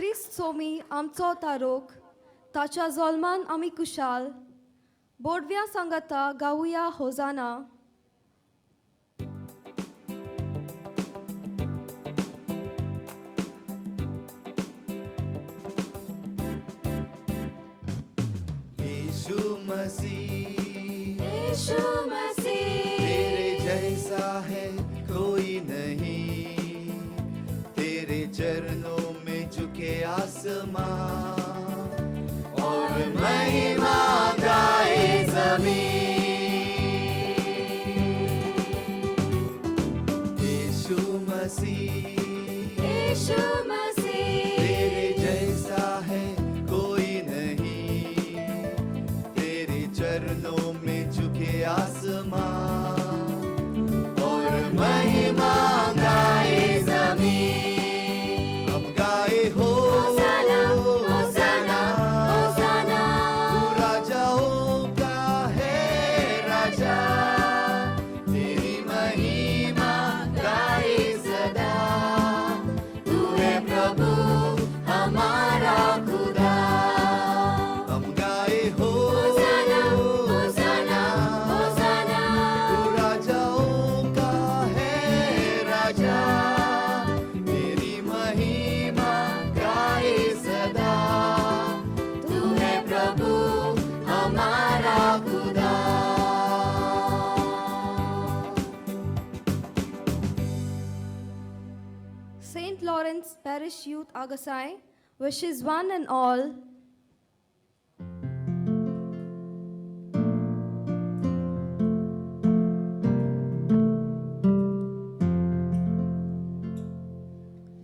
क्रिस्त सोमी आमचो तारोक, ताच्या जल्मान आमी कुशाल, बोडव्या सांगाता गावुया होजाना. यीशु मसीह तेरे तेरे जैसा है कोई नहीं, तेरे चरणों में झुके आसमां और महिमा गाए जमीन. यीशु मसीह तेरे जैसा है कोई नहीं, तेरे चरणों में झुके आसमां और महिमा गाए जमीन. हम गाए होसाना, होसाना, होसाना. तू राजाओं का है राजा, तेरी महिमा गाए सदा. तू है प्रभु हमारा खुदा. हम गाए होसाना, होसाना, होसाना. तू राजाओं का है राजा, तेरी महिमा गाए सदा. तू है प्रभु हमारा खुदा. St. Lawrence Parish Youth Agasai wishes one and all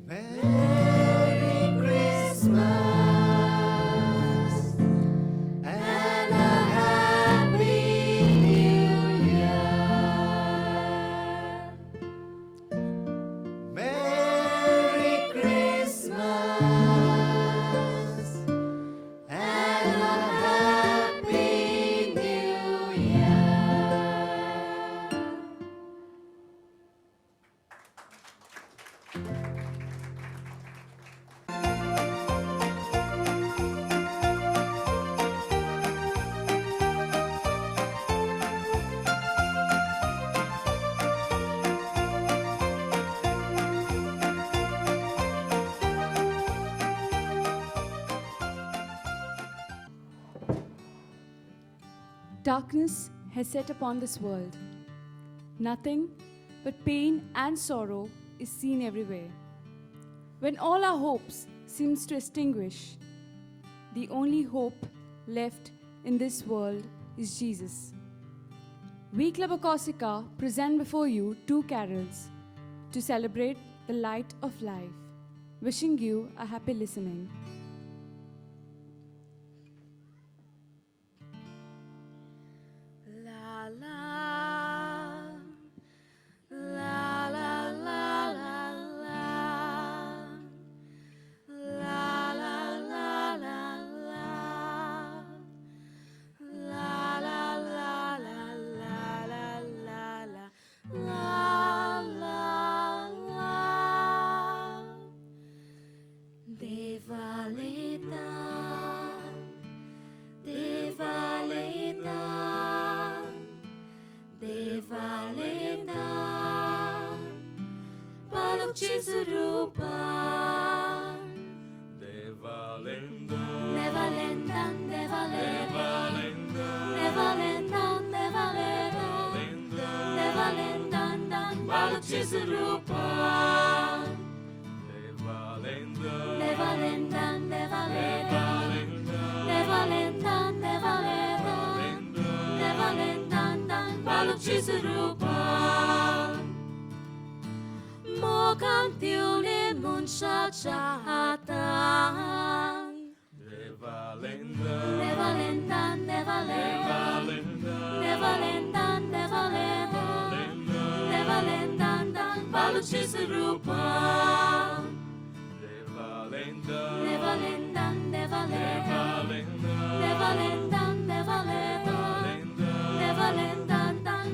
Merry Christmas And a happy new year. Merry Christmas And a happy new year. Darkness has set upon this world. Nothing but pain and sorrow is seen everywhere. When all our hopes seems to extinguish, the only hope left in this world is Jesus. We Club Corsica present before you two carols to celebrate the light of life. Wishing you a happy listening. La la la la la la la la la la la la la la la la la la. Devaleta, Devaleta, Devaleta, Paluk Chisurupa, Devalenda, Devalenda, Devaleta, Devalenda, Devaleta, Devalenda, Paluk Chisurupa, Devalenda, Devalenda, Devaleta, Devalenda, Devaleta, Devalenda, Paluk Chisurupa. Mokan tiuli mun syajatan. Devalenda, Devalenda, Devaleta, Devalenda, Devaleta, Devalenda, Paluk Chisurupa. Devalenda, Devalenda, Devaleta, Devalenda, Devaleta, Devalenda,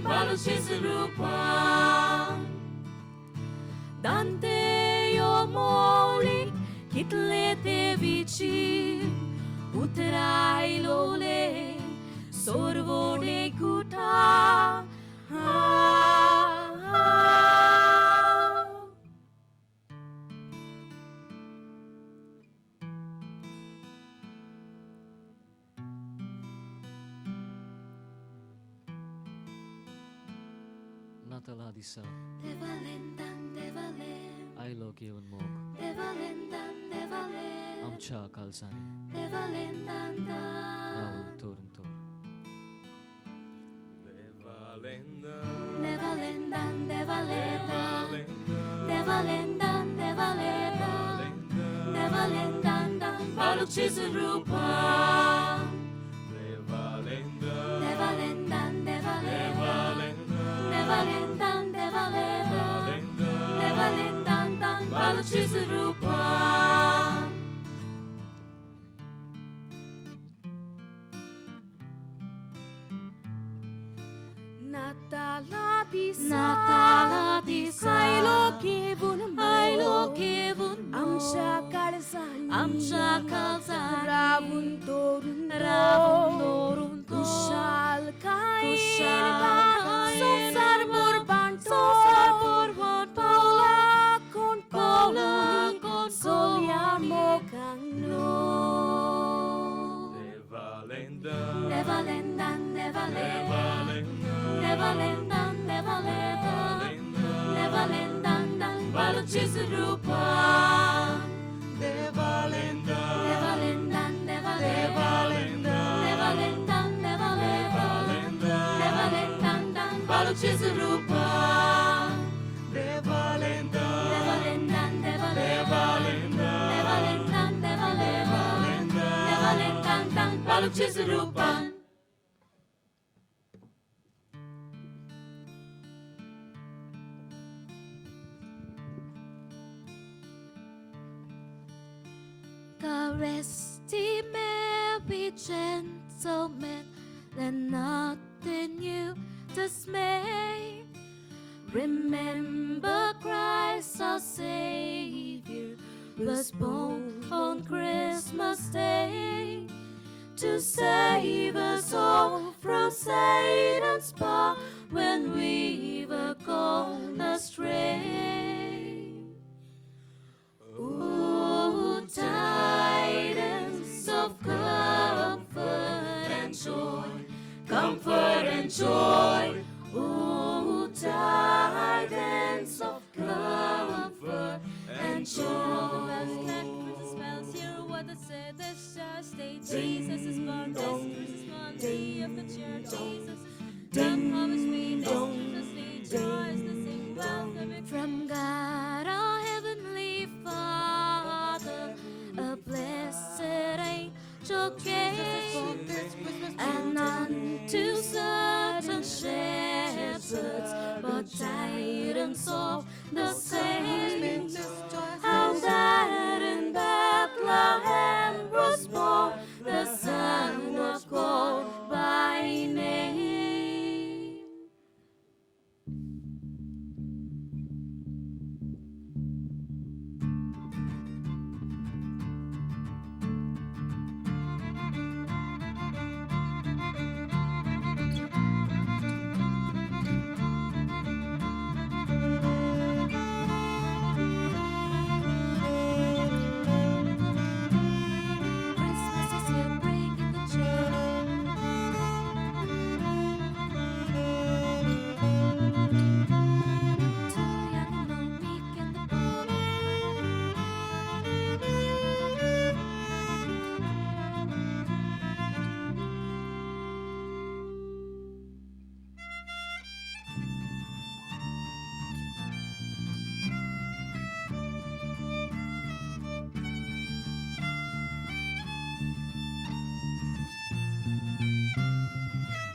Paluk Chisurupa. Dante yo molik le देवीची उतरायलोले सोरवोडे कुठा Nataladisa, Devalendan devalen Ailo Kevin Mog, Devalendan devalen Amcha Kalsani, Devalendan Raul Toruntor, Devalenda, Devalendan devalendan Devalendan devalendan Devalendan Baluk Chizurupa Devalenda, Devalendan devalendan Devalenda, Devalendan devalendan Devalenda, Devalendan Baluk Chizurupa Nataladisa Nataladisa Ailo kevun Ailo kevun Amsha kalsani Amsha kalsani Ravun torun Ravun torun Kushal kain Kushal Sosar borbanto Sosar borbanto Paula con Paula con Soliamo canglo Devalenda, Devalendan devalendan Devalenda, Devalendan devalendan Devalendan Baluk Chizurupa Devalenda, Devalendan devalendan Devalendan devalendan Devalendan Baluk Chizurupa Devalenda, Devalendan devalendan Devalenda, Devalendan devalendan Devalendan Baluk Chizurupa The resty man be gentlemen, let nothing you dismay. Remember Christ our Savior was born on Christmas Day to save us all from Satan's power when we were gone astray. Oh, tidings of comfort and joy, comfort and joy. Oh, tidings of comfort and joy. Christmas bells, hear what it said. This church day, Jesus is born. This Christmas Monday of the church, Jesus is come home is we. This Christmas rejoice, the sing welcome it. From God our heavenly Father, a blessed angel came, and unto certain shepherds brought tidings of the same. How that in Bethlehem was born the Son of God by name. Christmas is here, bringing the To young and old, meek and the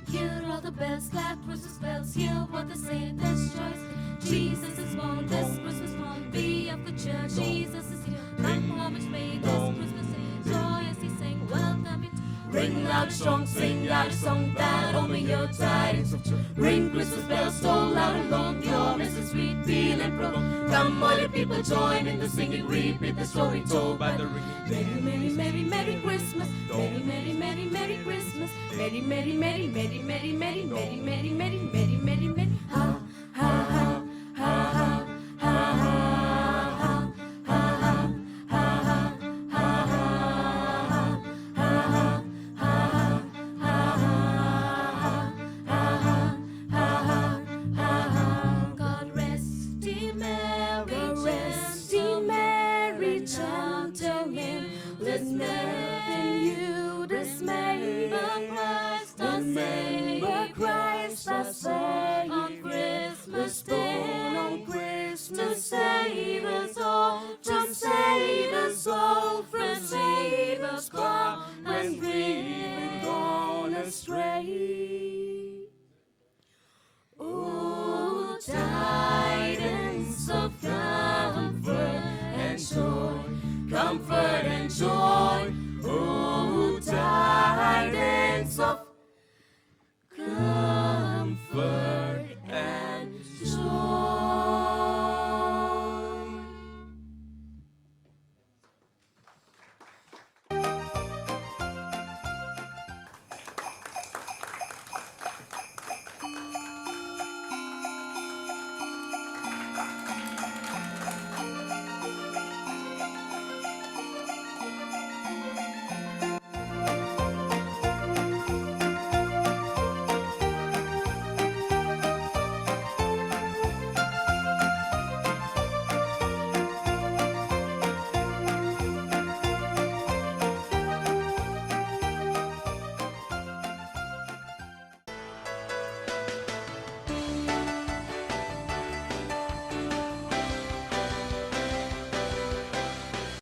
Hear all the bells, glad Christmas bells. Hear what they say, this choice. Jesus is born, this Christmas morn. Be of the church, Jesus is here. Come home and pray this Christmas Day. Joy as he sing, welcome it. Ring loud, strong, sing loud song that only your tidings of joy. Ring Christmas bells, toll loud and long, your message sweet, feel and prolong. Come all you people join in the singing, repeat the story told by the ringing. Merry, merry, merry, merry Christmas. Merry, merry, merry, merry Christmas. Merry, merry, merry, merry, merry, merry, merry, merry, merry, merry, merry, merry. Ha, ha, ha, ha, ha, ha, ha, ha, ha, ha. God rest ye merry gentlemen, let nothing you dismay. Remember Christ the Savior on Christmas Day, on Christmas, to save us all, to save us all from Satan's claws.